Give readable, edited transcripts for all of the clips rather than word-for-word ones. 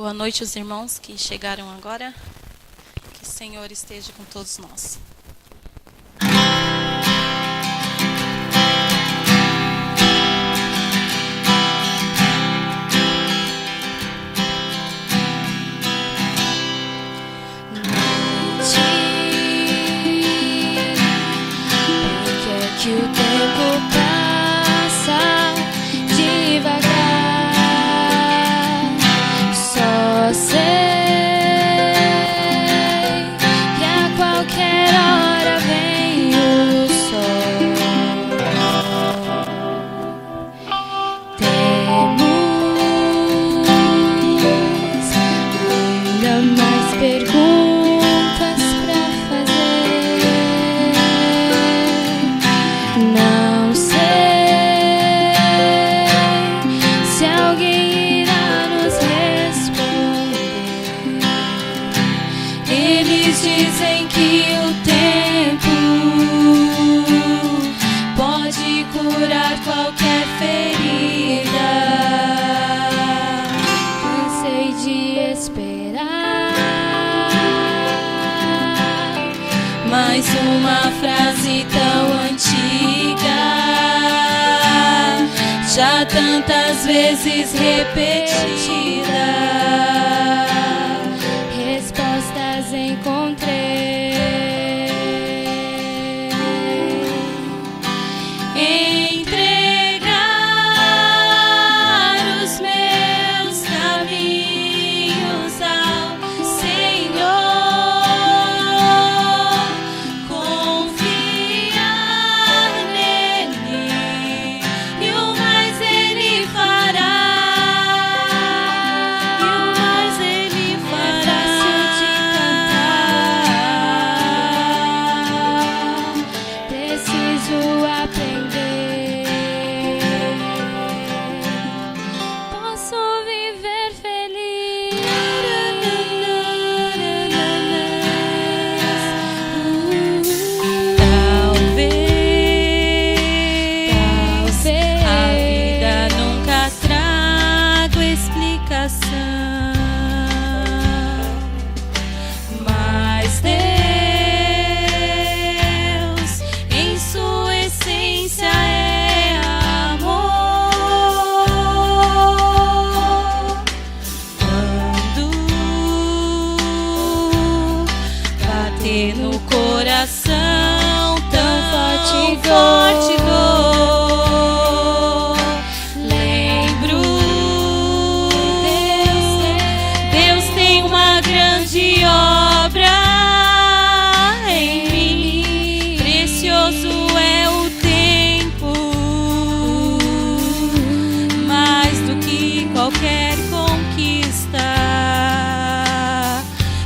Boa noite, os irmãos que chegaram agora. Que o Senhor esteja com todos nós. Que o tempo passa devagar, só sei que a qualquer hora vem o sol. Temos ainda mais perguntas pra fazer. Não sei se alguém irá nos responder. Eles dizem que o tempo pode curar qualquer ferida. Cansei de esperar mais uma frase tão antiga, já tantas vezes repetida. Respostas encontrei. Entregar os meus caminhos ao Senhor, confiar nele e o mais ele fará. E o mais ele fará. É fácil de cantar, preciso aprender. Posso viver feliz. Talvez a vida nunca traga explicação, mas Deus, em sua essência, é amor. Quando bater no coração tão forte dor, lembro, Deus tem uma grande obra em mim. Precioso é o tempo, mais do que qualquer conquista.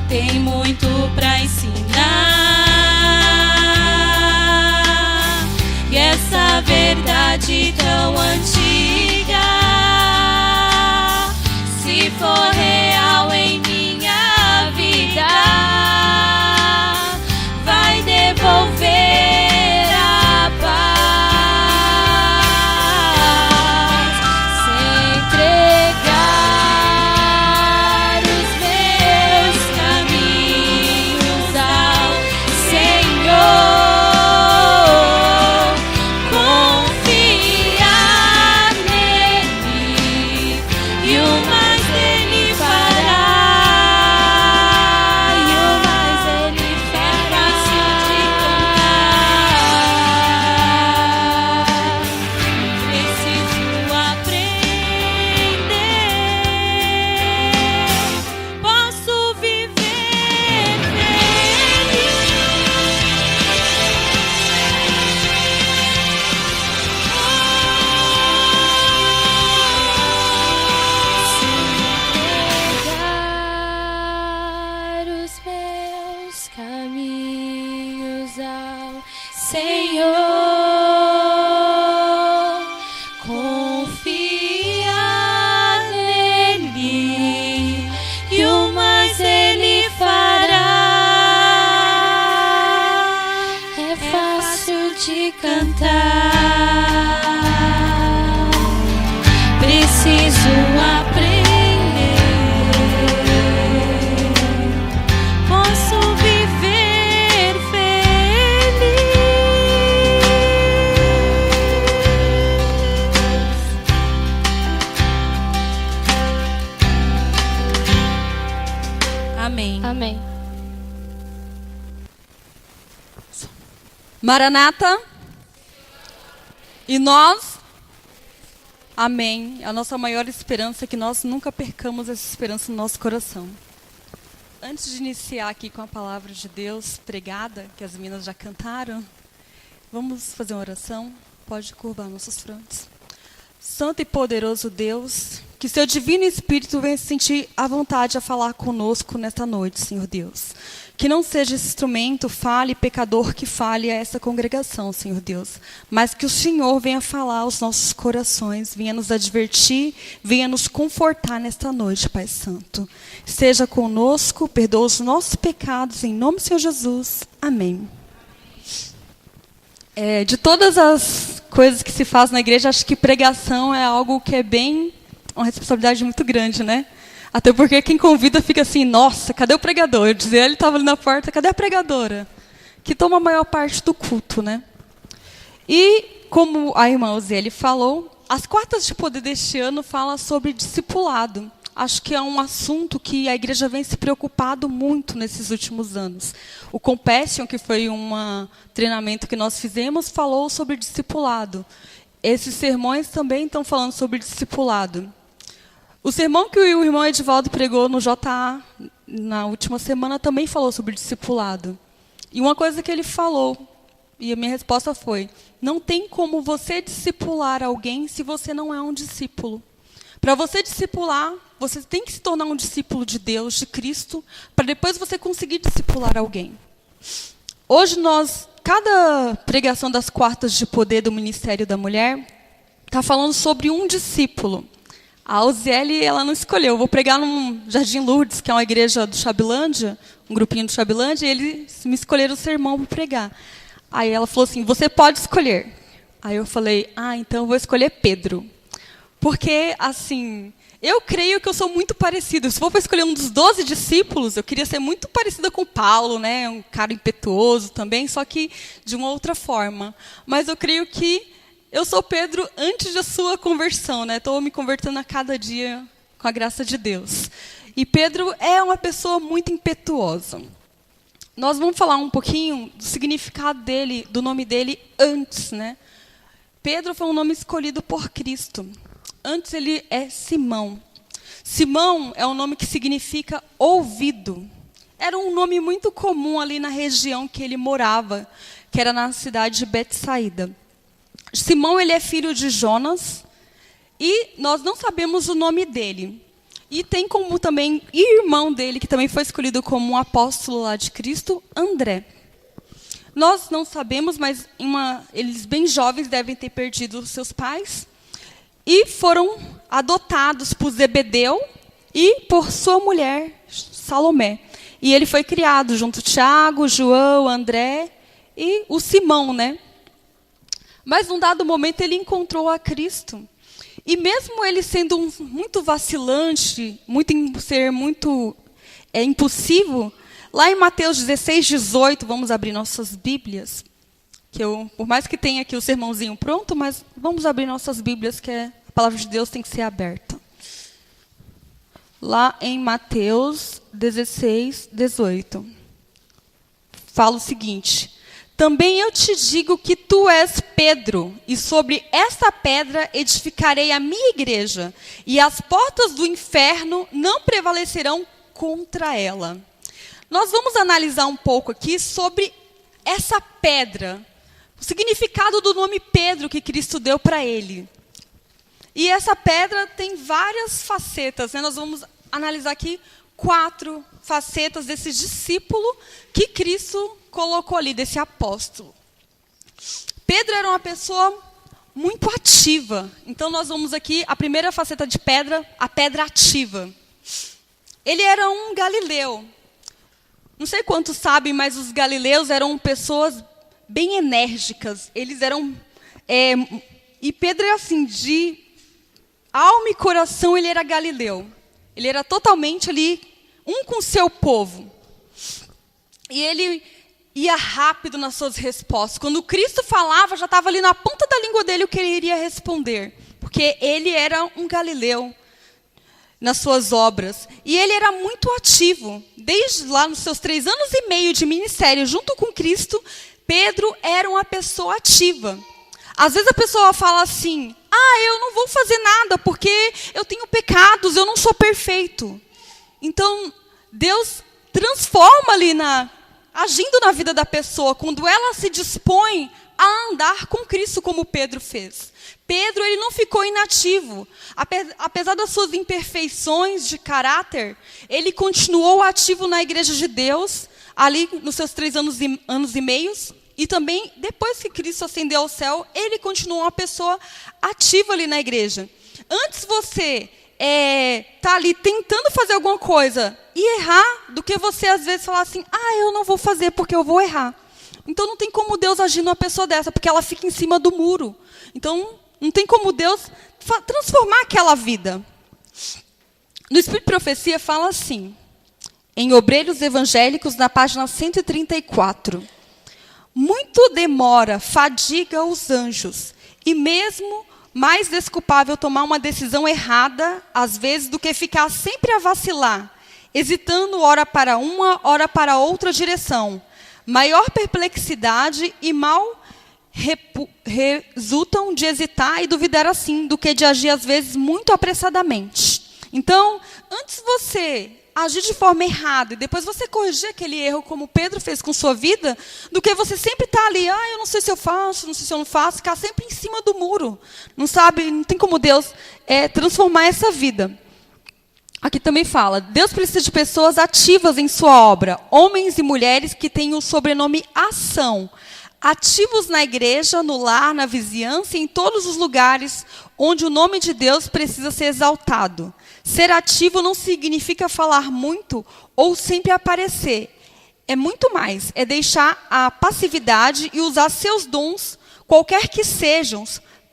Tem muito pra ensinar, e essa verdade tão antiga, se for real em minha vida, vai devolver a paz. Se entregar os meus caminhos ao Senhor, confiar nele e o mais ele fará. E o mais ele fará. É fácil de cantar, preciso aprender. Posso viver feliz. Entregar os meus caminhos ao Senhor, confiar nele e o mais ele fará. É fácil de cantar, preciso aprender. Amém. Maranata. E nós? Amém. A nossa maior esperança é que nós nunca percamos essa esperança no nosso coração. Antes de iniciar aqui com a palavra de Deus pregada, que as meninas já cantaram, vamos fazer uma oração? Pode curvar nossos frontes. Santo e poderoso Deus, que seu divino Espírito venha se sentir à vontade a falar conosco nesta noite, Senhor Deus. Que não seja esse instrumento fale, pecador que fale a essa congregação, Senhor Deus. Mas que o Senhor venha falar aos nossos corações, venha nos advertir, venha nos confortar nesta noite, Pai Santo. Esteja conosco, perdoa os nossos pecados, em nome do Senhor Jesus. Amém. De todas as coisas que se faz na igreja, acho que pregação é algo que é bem uma responsabilidade muito grande, né? Até porque quem convida fica assim, nossa, cadê o pregador? Eu dizia, ele estava ali na porta, cadê a pregadora? Que toma a maior parte do culto, né? E, como a irmã Oziele falou, as quartas de poder deste ano falam sobre discipulado. Acho que é um assunto que a igreja vem se preocupado muito nesses últimos anos. O Compassion, que foi um treinamento que nós fizemos, falou sobre discipulado. Esses sermões também estão falando sobre discipulado. O sermão que o irmão Edivaldo pregou no JA na última semana também falou sobre discipulado. E uma coisa que ele falou, e a minha resposta foi, não tem como você discipular alguém se você não é um discípulo. Para você discipular, você tem que se tornar um discípulo de Deus, de Cristo, para depois você conseguir discipular alguém. Hoje cada pregação das quartas de poder do Ministério da Mulher está falando sobre um discípulo. A Oziele, ela não escolheu. Eu vou pregar num Jardim Lourdes, que é uma igreja do Chabilândia, um grupinho do Chabilândia, e eles me escolheram o sermão para pregar. Aí ela falou assim, você pode escolher. Aí eu falei, então eu vou escolher Pedro. Porque, assim, eu creio que eu sou muito parecida. Se for para escolher um dos 12 discípulos, eu queria ser muito parecida com Paulo, né? Um cara impetuoso também, só que de uma outra forma. Mas eu creio que eu sou Pedro antes da sua conversão, né? Estou me convertendo a cada dia com a graça de Deus. E Pedro é uma pessoa muito impetuosa. Nós vamos falar um pouquinho do significado dele, do nome dele antes, né? Pedro foi um nome escolhido por Cristo. Antes ele é Simão. Simão é um nome que significa ouvido. Era um nome muito comum ali na região que ele morava, que era na cidade de Betsaída. Simão, ele é filho de Jonas, e nós não sabemos o nome dele. E tem como também irmão dele, que também foi escolhido como um apóstolo lá de Cristo, André. Nós não sabemos, mas eles bem jovens devem ter perdido seus pais, e foram adotados por Zebedeu e por sua mulher, Salomé. E ele foi criado junto a Tiago, João, André e o Simão, né? Mas, num dado momento, ele encontrou a Cristo. E mesmo ele sendo muito vacilante, muito impulsivo, lá em Mateus 16, 18, vamos abrir nossas Bíblias, por mais que tenha aqui o sermãozinho pronto, mas vamos abrir nossas Bíblias, que a palavra de Deus tem que ser aberta. Lá em Mateus 16, 18, fala o seguinte: também eu te digo que tu és Pedro, e sobre esta pedra edificarei a minha igreja, e as portas do inferno não prevalecerão contra ela. Nós vamos analisar um pouco aqui sobre essa pedra, o significado do nome Pedro que Cristo deu para ele. E essa pedra tem várias facetas, né? Nós vamos analisar aqui 4 facetas desse discípulo que Cristo colocou ali, desse apóstolo. Pedro era uma pessoa muito ativa. Então, nós vamos aqui, a primeira faceta de pedra, a pedra ativa. Ele era um galileu. Não sei quantos sabem, mas os galileus eram pessoas bem enérgicas. Eles eram... e Pedro é assim, de alma e coração, ele era galileu. Ele era totalmente ali, um com o seu povo. E ele ia rápido nas suas respostas. Quando Cristo falava, já estava ali na ponta da língua dele o que ele iria responder. Porque ele era um galileu. nas suas obras. E ele era muito ativo. Desde lá nos seus 3 anos e meio de ministério, junto com Cristo, Pedro era uma pessoa ativa. Às vezes a pessoa fala assim, eu não vou fazer nada, porque eu tenho pecados, eu não sou perfeito. Então, Deus transforma ali agindo na vida da pessoa, quando ela se dispõe a andar com Cristo, como Pedro fez. Pedro, ele não ficou inativo. Apesar das suas imperfeições de caráter, ele continuou ativo na igreja de Deus, ali nos seus 3 anos e meio, e também, depois que Cristo ascendeu ao céu, ele continuou uma pessoa ativa ali na igreja. Antes você tá ali tentando fazer alguma coisa e errar, do que você às vezes falar assim, eu não vou fazer porque eu vou errar. Então não tem como Deus agir numa pessoa dessa, porque ela fica em cima do muro. Então não tem como Deus transformar aquela vida. No Espírito de Profecia fala assim, em Obreiros Evangélicos, na página 134. Muito demora, fadiga os anjos, e mesmo mais desculpável tomar uma decisão errada, às vezes, do que ficar sempre a vacilar, hesitando ora para uma, ora para outra direção. Maior perplexidade e mal resultam de hesitar e duvidar assim, do que de agir, às vezes, muito apressadamente. Então, antes você agir de forma errada e depois você corrigir aquele erro, como Pedro fez com sua vida, do que você sempre estar ali, eu não sei se eu faço, não sei se eu não faço, ficar sempre em cima do muro. Não tem como Deus transformar essa vida. Aqui também fala, Deus precisa de pessoas ativas em sua obra, homens e mulheres que têm o sobrenome Ação, ativos na igreja, no lar, na vizinhança e em todos os lugares onde o nome de Deus precisa ser exaltado. Ser ativo não significa falar muito ou sempre aparecer. É muito mais, é deixar a passividade e usar seus dons, qualquer que sejam,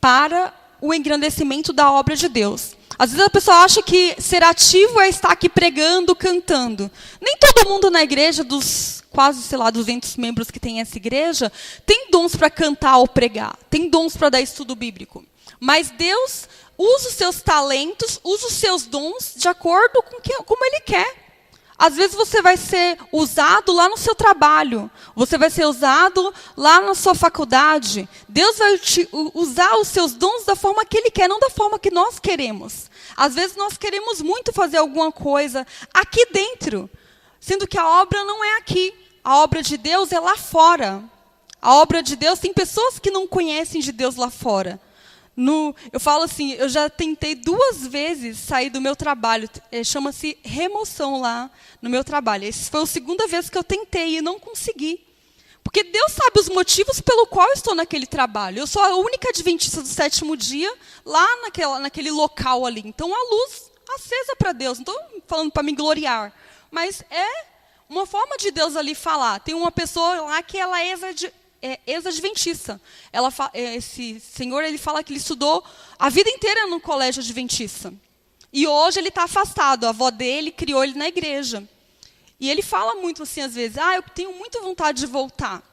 para o engrandecimento da obra de Deus. Às vezes a pessoa acha que ser ativo é estar aqui pregando, cantando. Nem todo mundo na igreja, dos quase, 200 membros que tem essa igreja, tem dons para cantar ou pregar, tem dons para dar estudo bíblico. Mas Deus usa os seus talentos, usa os seus dons de acordo com como Ele quer. Às vezes você vai ser usado lá no seu trabalho, você vai ser usado lá na sua faculdade. Deus vai usar os seus dons da forma que Ele quer, não da forma que nós queremos. Às vezes nós queremos muito fazer alguma coisa aqui dentro, sendo que a obra não é aqui. A obra de Deus é lá fora. A obra de Deus, tem pessoas que não conhecem de Deus lá fora. Eu falo assim, eu já tentei 2 vezes sair do meu trabalho, chama-se remoção lá no meu trabalho. Essa foi a 2ª vez que eu tentei e não consegui. Porque Deus sabe os motivos pelo qual eu estou naquele trabalho. Eu sou a única adventista do 7º dia lá naquele local ali. Então, a luz acesa para Deus. Não estou falando para me gloriar, mas é uma forma de Deus ali falar. Tem uma pessoa lá que ela é ex-adventista. Esse senhor, ele fala que ele estudou a vida inteira no colégio adventista. E hoje ele está afastado. A avó dele criou ele na igreja. E ele fala muito assim, às vezes, eu tenho muita vontade de voltar.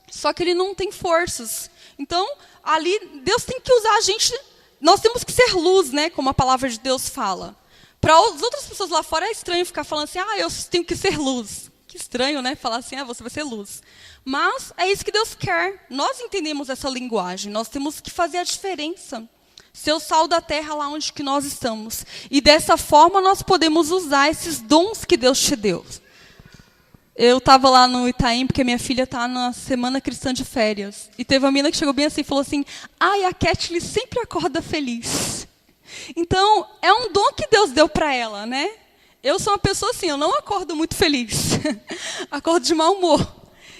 Só que ele não tem forças. Então, ali, Deus tem que usar a gente. Nós temos que ser luz, né? Como a palavra de Deus fala. Para as outras pessoas lá fora é estranho ficar falando assim, eu tenho que ser luz. Que estranho, né? Falar assim, você vai ser luz. Mas é isso que Deus quer. Nós entendemos essa linguagem. Nós temos que fazer a diferença. Ser o sal da terra lá onde que nós estamos. E dessa forma nós podemos usar esses dons que Deus te deu. Eu estava lá no Itaim, porque minha filha está na Semana Cristã de Férias. E teve uma menina que chegou bem assim e falou assim, a Kathleen sempre acorda feliz. Então, é um dom que Deus deu para ela, né? Eu sou uma pessoa assim, eu não acordo muito feliz. Acordo de mau humor.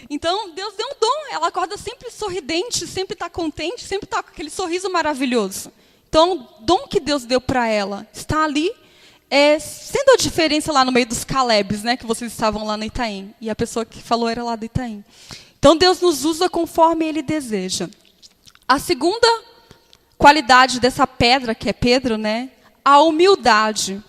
Então, Deus deu um dom. Ela acorda sempre sorridente, sempre está contente, sempre está com aquele sorriso maravilhoso. Então, o dom que Deus deu para ela está ali, sendo a diferença lá no meio dos Calebs, né, que vocês estavam lá no Itaim. E a pessoa que falou era lá do Itaim. Então, Deus nos usa conforme Ele deseja. A segunda qualidade dessa pedra, que é Pedro, né, a humildade.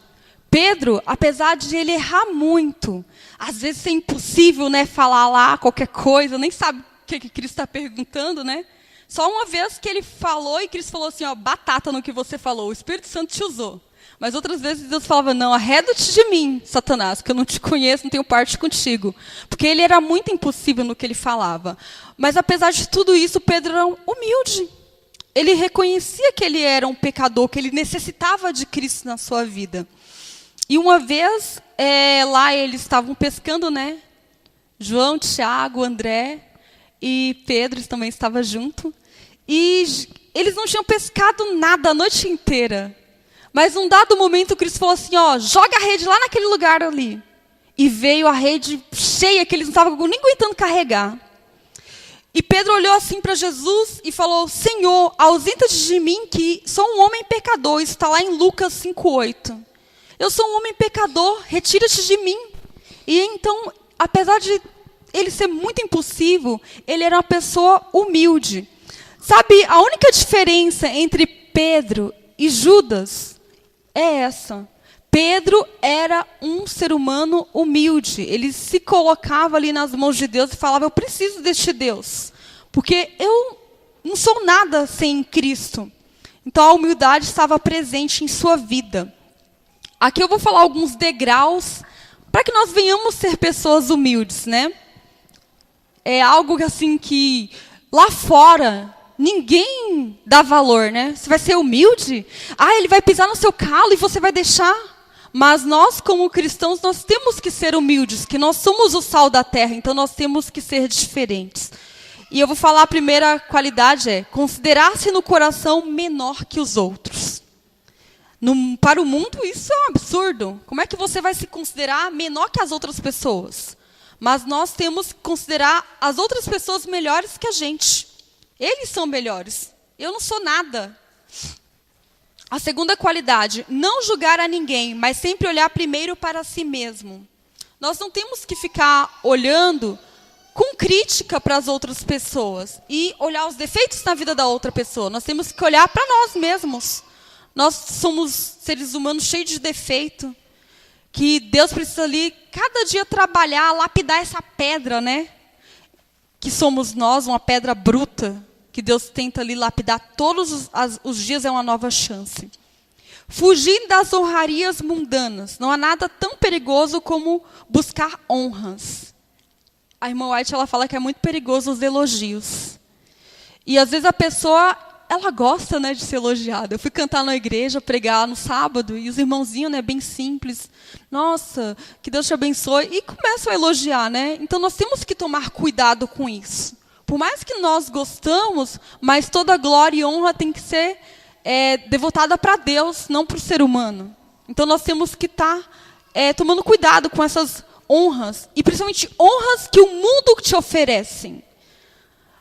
Pedro, apesar de ele errar muito, às vezes é impossível, né, falar lá qualquer coisa, nem sabe o que Cristo está perguntando, né? Só uma vez que ele falou e Cristo falou assim, batata no que você falou, o Espírito Santo te usou. Mas outras vezes Deus falava, não, arreda-te de mim, Satanás, que eu não te conheço, não tenho parte contigo. Porque ele era muito impossível no que ele falava. Mas apesar de tudo isso, Pedro era humilde. Ele reconhecia que ele era um pecador, que ele necessitava de Cristo na sua vida. E uma vez, lá eles estavam pescando, né? João, Tiago, André e Pedro também estavam junto. E eles não tinham pescado nada a noite inteira. Mas num dado momento, Cristo falou assim, ó, joga a rede lá naquele lugar ali. E veio a rede cheia, que eles não estavam nem aguentando carregar. E Pedro olhou assim para Jesus e falou, Senhor, ausenta-te de mim que sou um homem pecador. Isso está lá em Lucas 5:8. Eu sou um homem pecador, retira-te de mim. E então, apesar de ele ser muito impulsivo, ele era uma pessoa humilde. Sabe, a única diferença entre Pedro e Judas é essa. Pedro era um ser humano humilde. Ele se colocava ali nas mãos de Deus e falava, eu preciso deste Deus. Porque eu não sou nada sem Cristo. Então a humildade estava presente em sua vida. Aqui eu vou falar alguns degraus para que nós venhamos ser pessoas humildes, né? É algo assim que lá fora ninguém dá valor, né? Você vai ser humilde? Ele vai pisar no seu calo e você vai deixar? Mas nós, como cristãos, nós temos que ser humildes, que nós somos o sal da terra, então nós temos que ser diferentes. E eu vou falar a primeira qualidade considerar-se no coração menor que os outros. Para o mundo, isso é um absurdo. Como é que você vai se considerar menor que as outras pessoas? Mas nós temos que considerar as outras pessoas melhores que a gente. Eles são melhores. Eu não sou nada. A segunda qualidade, não julgar a ninguém, mas sempre olhar primeiro para si mesmo. Nós não temos que ficar olhando com crítica para as outras pessoas e olhar os defeitos na vida da outra pessoa. Nós temos que olhar para nós mesmos. Nós somos seres humanos cheios de defeito, que Deus precisa ali, cada dia, trabalhar, lapidar essa pedra, né? Que somos nós, uma pedra bruta, que Deus tenta ali lapidar todos os dias, é uma nova chance. Fugir das honrarias mundanas. Não há nada tão perigoso como buscar honras. A irmã White, ela fala que é muito perigoso os elogios. E às vezes a pessoa, ela gosta, né, de ser elogiada. Eu fui cantar na igreja, pregar no sábado, e os irmãozinhos, né, bem simples. Nossa, que Deus te abençoe. E começam a elogiar, né? Então nós temos que tomar cuidado com isso. Por mais que nós gostamos, mas toda glória e honra tem que ser devotada para Deus, não para o ser humano. Então nós temos que estar tomando cuidado com essas honras, e principalmente honras que o mundo te oferece.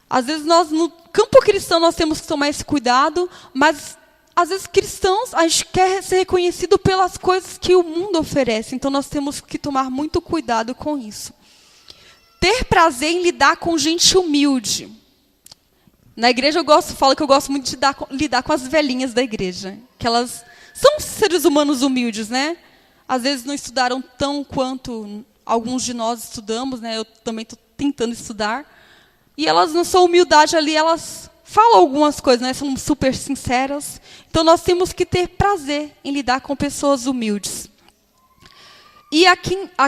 Às vezes nós, no campo cristão, nós temos que tomar esse cuidado, mas às vezes cristãos, a gente quer ser reconhecido pelas coisas que o mundo oferece. Então nós temos que tomar muito cuidado com isso. Ter prazer em lidar com gente humilde. Na igreja falo que eu gosto muito de lidar com as velhinhas da igreja. Que elas são seres humanos humildes, né? Às vezes não estudaram tão quanto alguns de nós estudamos, né? Eu também estou tentando estudar. E elas, na sua humildade ali, elas falam algumas coisas, né? São super sinceras. Então nós temos que ter prazer em lidar com pessoas humildes. E a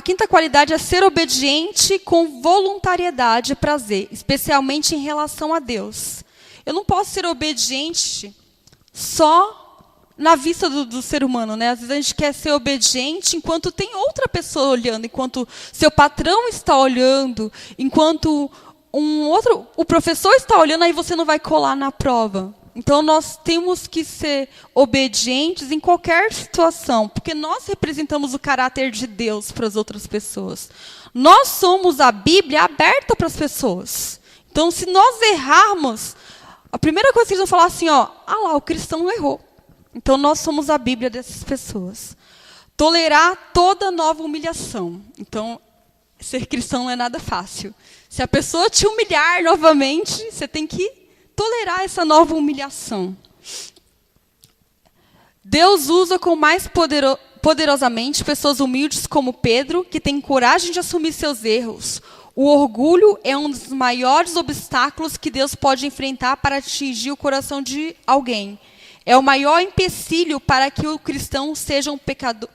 quinta qualidade é ser obediente com voluntariedade e prazer, especialmente em relação a Deus. Eu não posso ser obediente só na vista do ser humano, né? Às vezes a gente quer ser obediente enquanto tem outra pessoa olhando, enquanto seu patrão está olhando, enquanto o professor está olhando, aí você não vai colar na prova. Então, nós temos que ser obedientes em qualquer situação, porque nós representamos o caráter de Deus para as outras pessoas. Nós somos a Bíblia aberta para as pessoas. Então, se nós errarmos, a primeira coisa que eles vão falar assim, lá, o cristão errou. Então, nós somos a Bíblia dessas pessoas. Tolerar toda nova humilhação. Então, ser cristão não é nada fácil. Se a pessoa te humilhar novamente, você tem que tolerar essa nova humilhação. Deus usa com mais poderosamente pessoas humildes como Pedro, que têm coragem de assumir seus erros. O orgulho é um dos maiores obstáculos que Deus pode enfrentar para atingir o coração de alguém. é o maior empecilho para que o cristão seja um pecador.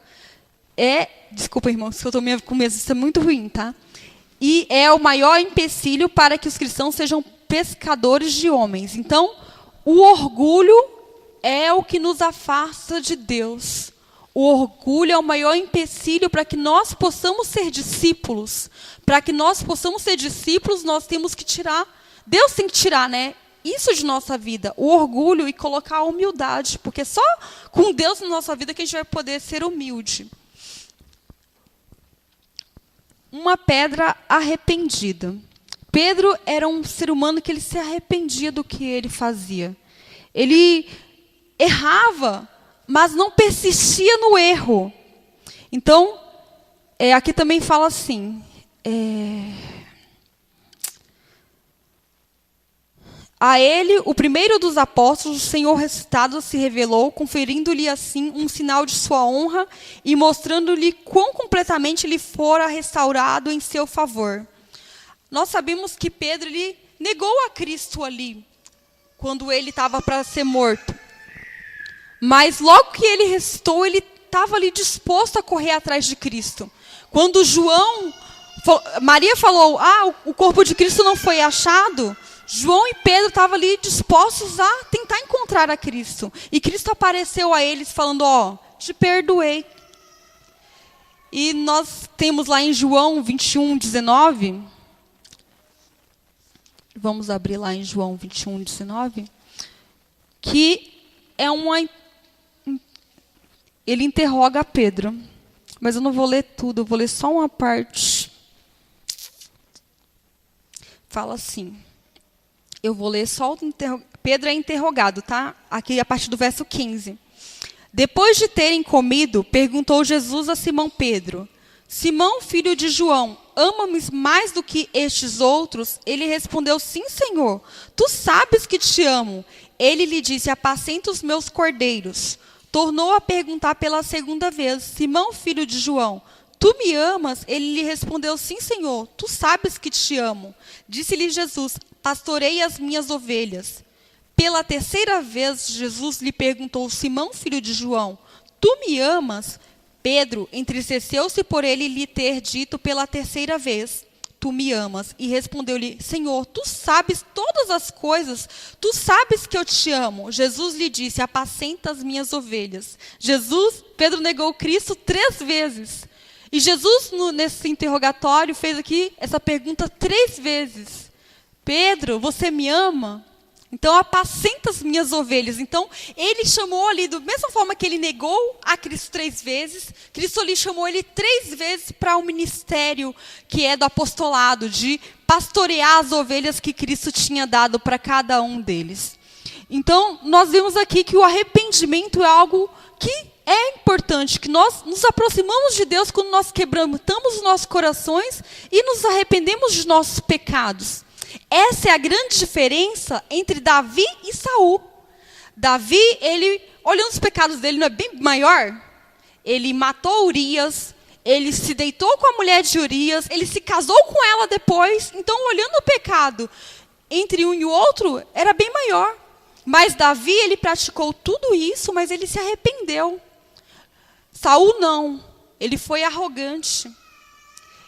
Desculpa, irmãos, que eu estou com medo, isso é muito ruim, tá? E é o maior empecilho para que os cristãos sejam pescadores de homens. Então, o orgulho é o que nos afasta de Deus. O orgulho é o maior empecilho para que nós possamos ser discípulos. Para que nós possamos ser discípulos, nós temos que tirar. Deus tem que tirar, né? Isso de nossa vida, o orgulho, e colocar a humildade. Porque só com Deus na nossa vida que a gente vai poder ser humilde. Uma pedra arrependida. Pedro era um ser humano que ele se arrependia do que ele fazia. Ele errava, mas não persistia no erro. Então, aqui também fala assim. A ele, o primeiro dos apóstolos, o Senhor ressuscitado se revelou, conferindo-lhe assim um sinal de sua honra e mostrando-lhe quão completamente ele fora restaurado em seu favor. Nós sabemos que Pedro ele negou a Cristo ali, quando ele estava para ser morto. Mas logo que ele ressuscitou, ele estava ali disposto a correr atrás de Cristo. Quando Maria falou, o corpo de Cristo não foi achado, João e Pedro estavam ali dispostos a tentar encontrar a Cristo. E Cristo apareceu a eles falando, te perdoei. E nós temos lá em João 21, 19... Vamos abrir lá em João 21, 19. Que é ele interroga Pedro. Mas eu não vou ler tudo, eu vou ler só uma parte. Fala assim. Eu vou ler só o Pedro é interrogado, tá? Aqui a partir do verso 15. Depois de terem comido, perguntou Jesus a Simão Pedro: Simão, filho de João, ama-me mais do que estes outros? Ele respondeu, sim, Senhor. Tu sabes que te amo. Ele lhe disse, apacenta os meus cordeiros. Tornou a perguntar pela segunda vez, Simão, filho de João, tu me amas? Ele lhe respondeu, sim, Senhor. Tu sabes que te amo. Disse-lhe Jesus, pastorei as minhas ovelhas. Pela terceira vez, Jesus lhe perguntou, Simão, filho de João, tu me amas? Pedro entristeceu-se por ele lhe ter dito pela terceira vez, tu me amas. E respondeu-lhe, Senhor, tu sabes todas as coisas, tu sabes que eu te amo. Jesus lhe disse, apacenta as minhas ovelhas. Pedro negou Cristo 3 vezes. E Jesus, nesse interrogatório, fez aqui essa pergunta 3 vezes. Pedro, você me ama? Então, apacenta as minhas ovelhas. Então, ele chamou ali, da mesma forma que ele negou a Cristo 3 vezes, Cristo ali chamou ele 3 vezes para o ministério que é do apostolado, de pastorear as ovelhas que Cristo tinha dado para cada um deles. Então, nós vemos aqui que o arrependimento é algo que é importante, que nós nos aproximamos de Deus quando nós quebrantamos os nossos corações e nos arrependemos de nossos pecados. Essa é a grande diferença entre Davi e Saul. Davi, ele, olhando os pecados dele, não é bem maior? Ele matou Urias, ele se deitou com a mulher de Urias, ele se casou com ela depois. Então, olhando o pecado entre um e o outro, era bem maior. Mas Davi, ele praticou tudo isso, mas ele se arrependeu. Saul não, ele foi arrogante.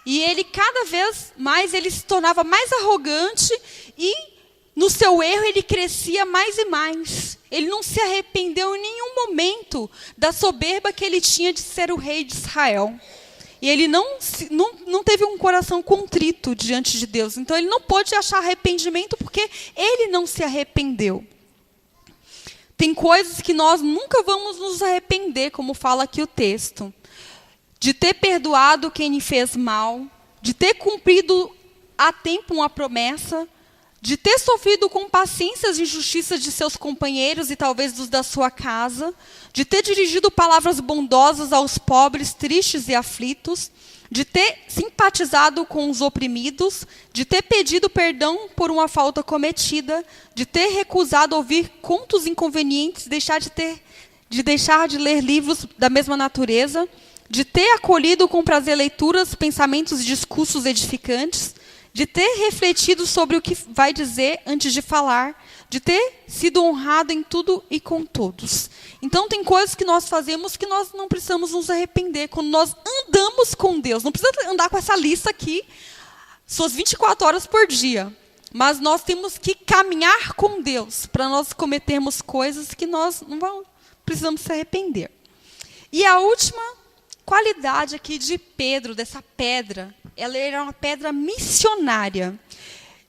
E ele, cada vez mais, ele se tornava mais arrogante e, no seu erro, ele crescia mais e mais. Ele não se arrependeu em nenhum momento da soberba que ele tinha de ser o rei de Israel. E ele não teve um coração contrito diante de Deus. Então, ele não pôde achar arrependimento porque ele não se arrependeu. Tem coisas que nós nunca vamos nos arrepender, como fala aqui o texto. De ter perdoado quem lhe fez mal, de ter cumprido a tempo uma promessa, de ter sofrido com paciência as injustiças de seus companheiros e talvez dos da sua casa, de ter dirigido palavras bondosas aos pobres, tristes e aflitos, de ter simpatizado com os oprimidos, de ter pedido perdão por uma falta cometida, de ter recusado ouvir contos inconvenientes, de deixar de ler livros da mesma natureza, de ter acolhido com prazer leituras, pensamentos e discursos edificantes, de ter refletido sobre o que vai dizer antes de falar, de ter sido honrado em tudo e com todos. Então, tem coisas que nós fazemos que nós não precisamos nos arrepender. Quando nós andamos com Deus, não precisa andar com essa lista aqui, suas 24 horas por dia. Mas nós temos que caminhar com Deus para nós cometermos coisas que nós não precisamos se arrepender. E a última qualidade aqui de Pedro, dessa pedra, ela era uma pedra missionária.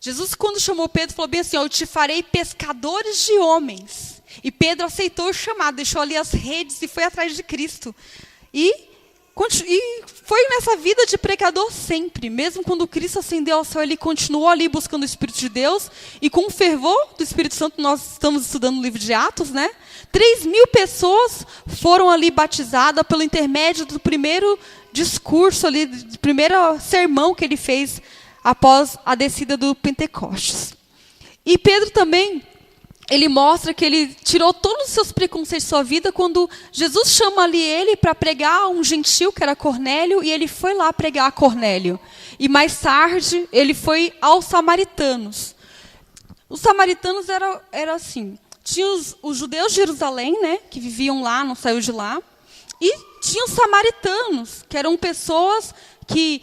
Jesus, quando chamou Pedro, falou bem assim, eu te farei pescadores de homens. E Pedro aceitou o chamado, deixou ali as redes e foi atrás de Cristo. E foi nessa vida de pregador sempre. Mesmo quando Cristo ascendeu ao céu, ele continuou ali buscando o Espírito de Deus. E com o fervor do Espírito Santo, nós estamos estudando o livro de Atos, né? 3.000 pessoas foram ali batizadas pelo intermédio do primeiro discurso ali, do primeiro sermão que ele fez após a descida do Pentecostes. E Pedro também, ele mostra que ele tirou todos os seus preconceitos de sua vida quando Jesus chama ali ele para pregar a um gentil, que era Cornélio, e ele foi lá pregar a Cornélio. E mais tarde, ele foi aos samaritanos. Os samaritanos eram assim, tinha os judeus de Jerusalém, né, que viviam lá, não saiu de lá, e tinha os samaritanos, que eram pessoas que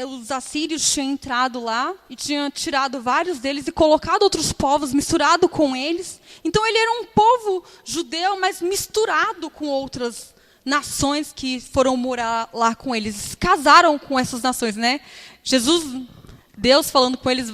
os assírios tinham entrado lá e tinham tirado vários deles e colocado outros povos, misturado com eles. Então, ele era um povo judeu, mas misturado com outras nações que foram morar lá com eles. Casaram com essas nações, né? Deus falando com eles,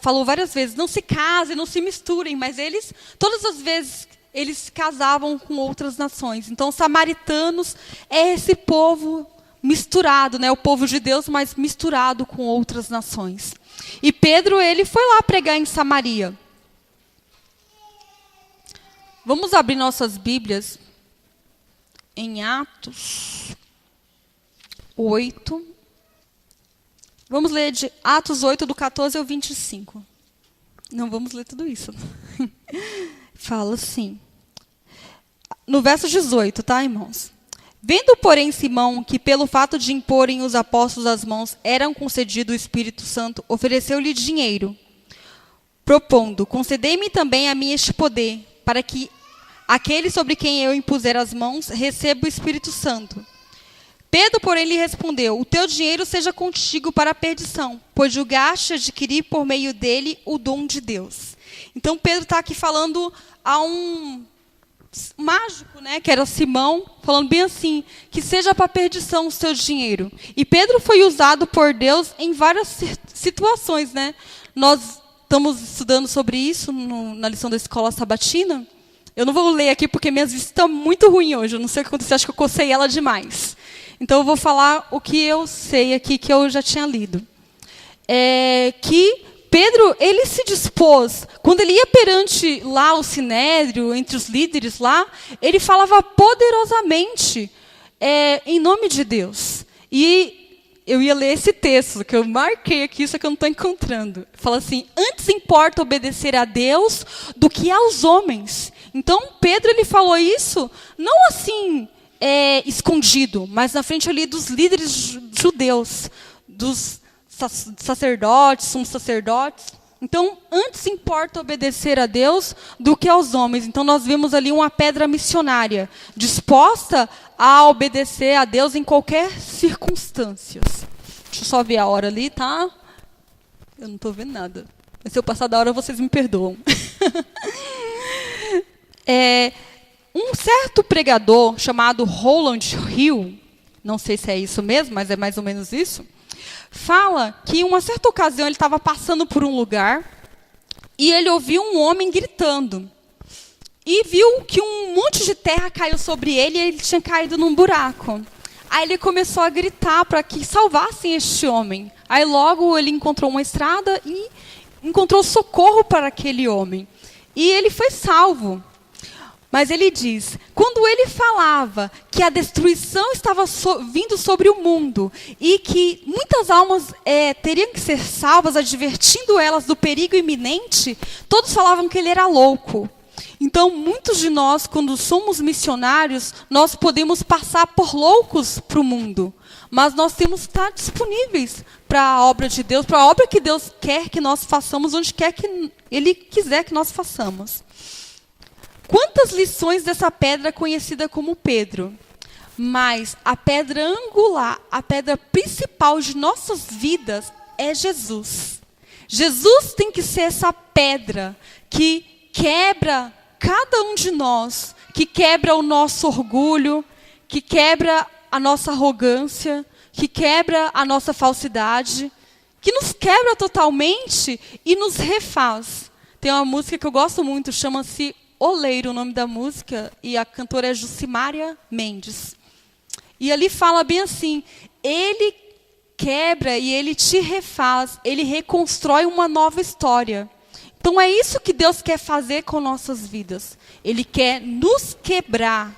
falou várias vezes, não se casem, não se misturem, mas eles, todas as vezes, eles casavam com outras nações. Então, os samaritanos é esse povo misturado, né? O povo de Deus, mas misturado com outras nações. E Pedro, ele foi lá pregar em Samaria. Vamos abrir nossas Bíblias em Atos 8. Vamos ler de Atos 8, do 14 ao 25. Não vamos ler tudo isso. Fala assim. No verso 18, tá, irmãos? Vendo, porém, Simão, que pelo fato de imporem os apóstolos as mãos, eram concedido o Espírito Santo, ofereceu-lhe dinheiro, propondo, concedei-me também a mim este poder, para que aquele sobre quem eu impuser as mãos receba o Espírito Santo. Pedro, porém, lhe respondeu, o teu dinheiro seja contigo para a perdição, pois julgaste adquirir por meio dele o dom de Deus. Então, Pedro está aqui falando a um mágico, né, que era Simão, falando bem assim, que seja para a perdição o seu dinheiro. E Pedro foi usado por Deus em várias situações, né? Nós estamos estudando sobre isso na lição da escola sabatina. Eu não vou ler aqui porque minhas vistas estão muito ruins hoje. Eu não sei o que aconteceu, acho que eu cocei ela demais. Então eu vou falar o que eu sei aqui, que eu já tinha lido. Que Pedro, ele se dispôs, quando ele ia perante lá o sinédrio, entre os líderes lá, ele falava poderosamente em nome de Deus. E eu ia ler esse texto, que eu marquei aqui, só que eu não estou encontrando. Fala assim, antes importa obedecer a Deus do que aos homens. Então, Pedro, ele falou isso, não assim, escondido, mas na frente ali dos líderes judeus, dos sacerdotes, sumos sacerdotes. Então, antes importa obedecer a Deus do que aos homens. Então, nós vemos ali uma pedra missionária, disposta a obedecer a Deus em qualquer circunstância. Deixa eu só ver a hora ali, tá? Eu não estou vendo nada. Mas se eu passar da hora, vocês me perdoam. Um certo pregador chamado Rowland Hill, não sei se é isso mesmo, mas é mais ou menos isso, fala que em uma certa ocasião ele estava passando por um lugar e ele ouviu um homem gritando. E viu que um monte de terra caiu sobre ele e ele tinha caído num buraco. Aí ele começou a gritar para que salvassem este homem. Aí logo ele encontrou uma estrada e encontrou socorro para aquele homem. E ele foi salvo. Mas ele diz, quando ele falava que a destruição estava vindo sobre o mundo e que muitas almas teriam que ser salvas, advertindo elas do perigo iminente, todos falavam que ele era louco. Então, muitos de nós, quando somos missionários, nós podemos passar por loucos para o mundo. Mas nós temos que estar disponíveis para a obra de Deus, para a obra que Deus quer que nós façamos, onde quer que Ele quiser que nós façamos. Quantas lições dessa pedra conhecida como Pedro? Mas a pedra angular, a pedra principal de nossas vidas é Jesus. Jesus tem que ser essa pedra que quebra cada um de nós, que quebra o nosso orgulho, que quebra a nossa arrogância, que quebra a nossa falsidade, que nos quebra totalmente e nos refaz. Tem uma música que eu gosto muito, chama-se Oleiro, o nome da música, e a cantora é Jucimária Mendes. E ali fala bem assim, Ele quebra e Ele te refaz, Ele reconstrói uma nova história. Então é isso que Deus quer fazer com nossas vidas. Ele quer nos quebrar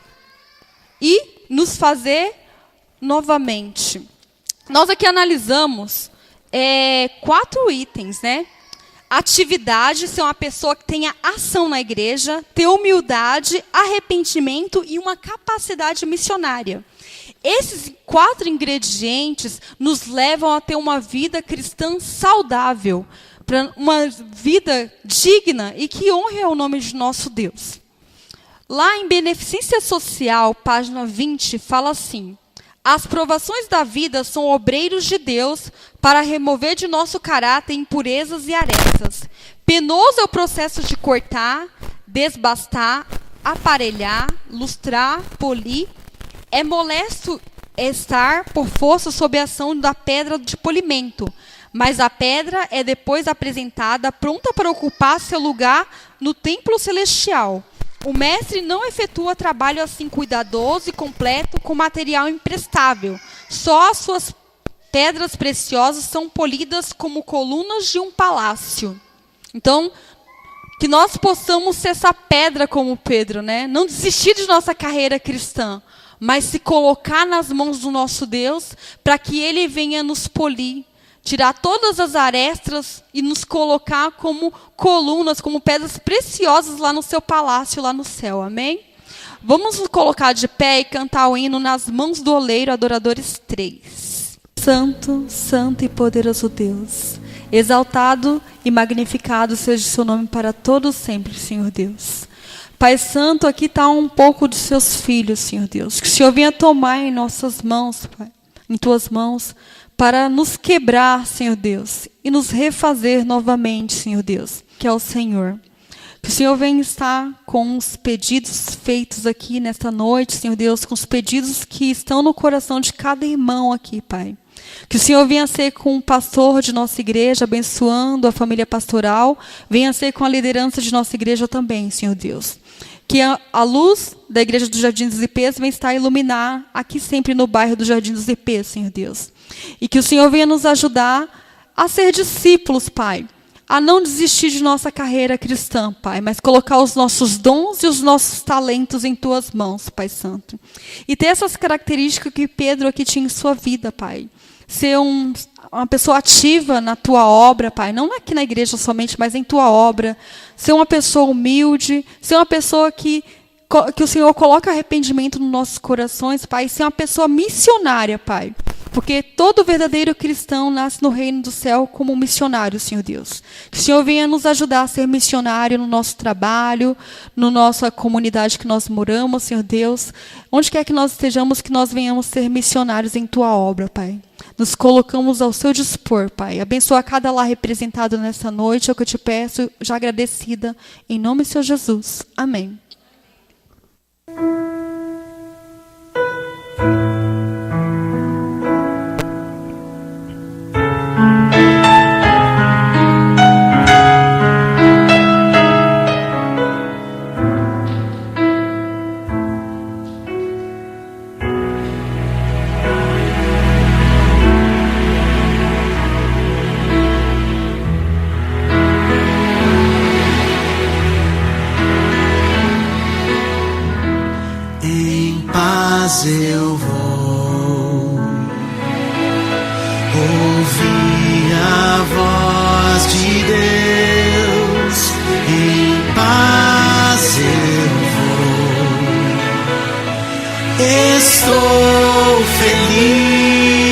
e nos fazer novamente. Nós aqui analisamos 4 itens, né? Atividade, ser uma pessoa que tenha ação na igreja, ter humildade, arrependimento e uma capacidade missionária. Esses 4 ingredientes nos levam a ter uma vida cristã saudável, para uma vida digna e que honre o nome de nosso Deus. Lá em Beneficência Social, página 20, fala assim: as provações da vida são obreiros de Deus para remover de nosso caráter impurezas e arestas. Penoso é o processo de cortar, desbastar, aparelhar, lustrar, polir. É molesto estar por força sob a ação da pedra de polimento, mas a pedra é depois apresentada pronta para ocupar seu lugar no templo celestial. O mestre não efetua trabalho assim cuidadoso e completo com material imprestável. Só as suas pedras preciosas são polidas como colunas de um palácio. Então, que nós possamos ser essa pedra como Pedro, né? Não desistir de nossa carreira cristã, mas se colocar nas mãos do nosso Deus para que Ele venha nos polir, tirar todas as arestas e nos colocar como colunas, como pedras preciosas lá no seu palácio, lá no céu. Amém? Vamos nos colocar de pé e cantar o hino Nas Mãos do Oleiro, Adoradores 3. Santo, santo e poderoso Deus, exaltado e magnificado seja o seu nome para todos sempre, Senhor Deus. Pai Santo, aqui está um pouco dos seus filhos, Senhor Deus. Que o Senhor venha tomar em nossas mãos, Pai, em tuas mãos, para nos quebrar, Senhor Deus, e nos refazer novamente, Senhor Deus, que é o Senhor. Que o Senhor venha estar com os pedidos feitos aqui nesta noite, Senhor Deus, com os pedidos que estão no coração de cada irmão aqui, Pai. Que o Senhor venha ser com o pastor de nossa igreja, abençoando a família pastoral, venha ser com a liderança de nossa igreja também, Senhor Deus. Que a luz da igreja do Jardim dos Ipês venha estar a iluminar aqui sempre no bairro do Jardim dos Ipês, Senhor Deus. E que o Senhor venha nos ajudar a ser discípulos, Pai. A não desistir de nossa carreira cristã, Pai, mas colocar os nossos dons e os nossos talentos em Tuas mãos, Pai Santo. E ter essas características que Pedro aqui tinha em sua vida, Pai. Ser uma pessoa ativa na Tua obra, Pai. Não aqui na igreja somente, mas em Tua obra. Ser uma pessoa humilde. Ser uma pessoa que o Senhor coloca arrependimento nos nossos corações, Pai. Ser uma pessoa missionária, Pai. Porque todo verdadeiro cristão nasce no reino do céu como um missionário, Senhor Deus. Que o Senhor venha nos ajudar a ser missionário no nosso trabalho, na nossa comunidade que nós moramos, Senhor Deus. Onde quer que nós estejamos, que nós venhamos ser missionários em Tua obra, Pai. Nos colocamos ao seu dispor, Pai. Abençoa cada lar representado nessa noite, é o que eu te peço, já agradecida, em nome do Senhor Jesus. Amém. Eu vou ouvir a voz de Deus, em paz eu vou, estou feliz.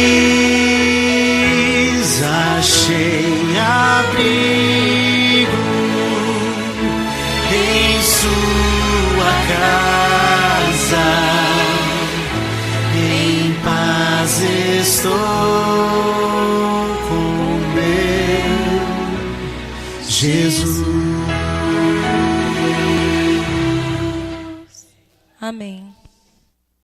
em sua casa, em paz estou com meu Jesus. Amém.